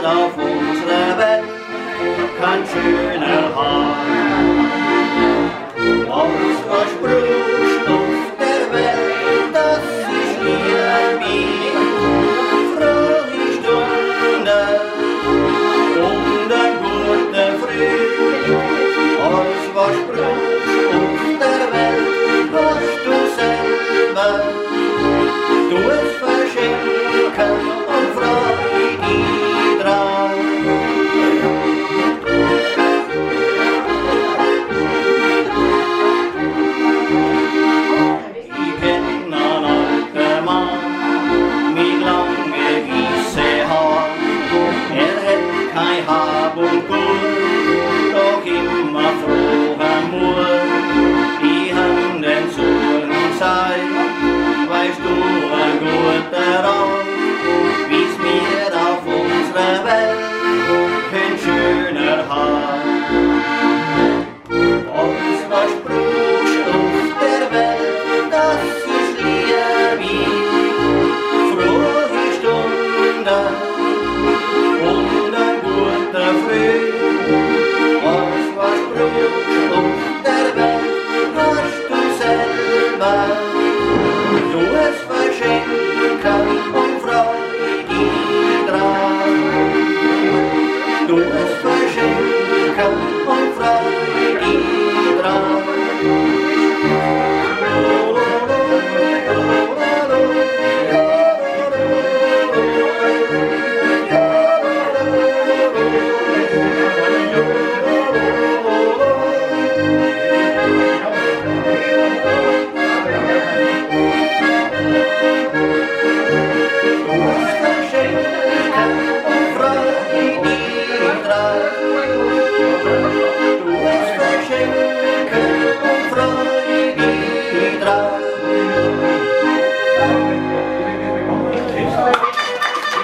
auf unserer Welt kein schöner haben. Alles, was brüchst auf der Welt, das ist Liabi. Frohe Stunde und ein guter Früh. Alles, was brüchst auf der Welt, hast du selber. Du es verschenken und freu dich drauf. Ich kenn einen alten Mann mit lange weiße Haar. Hat kein Hab und Gut, doch immer froher Mut. Die Handen suchen sei, weißt du, ein guter Rat, wie's mir auf unserer Welt kein schöner hat. Alles, was brüchst auf der Welt, das ist Liabi. Frohe Stunde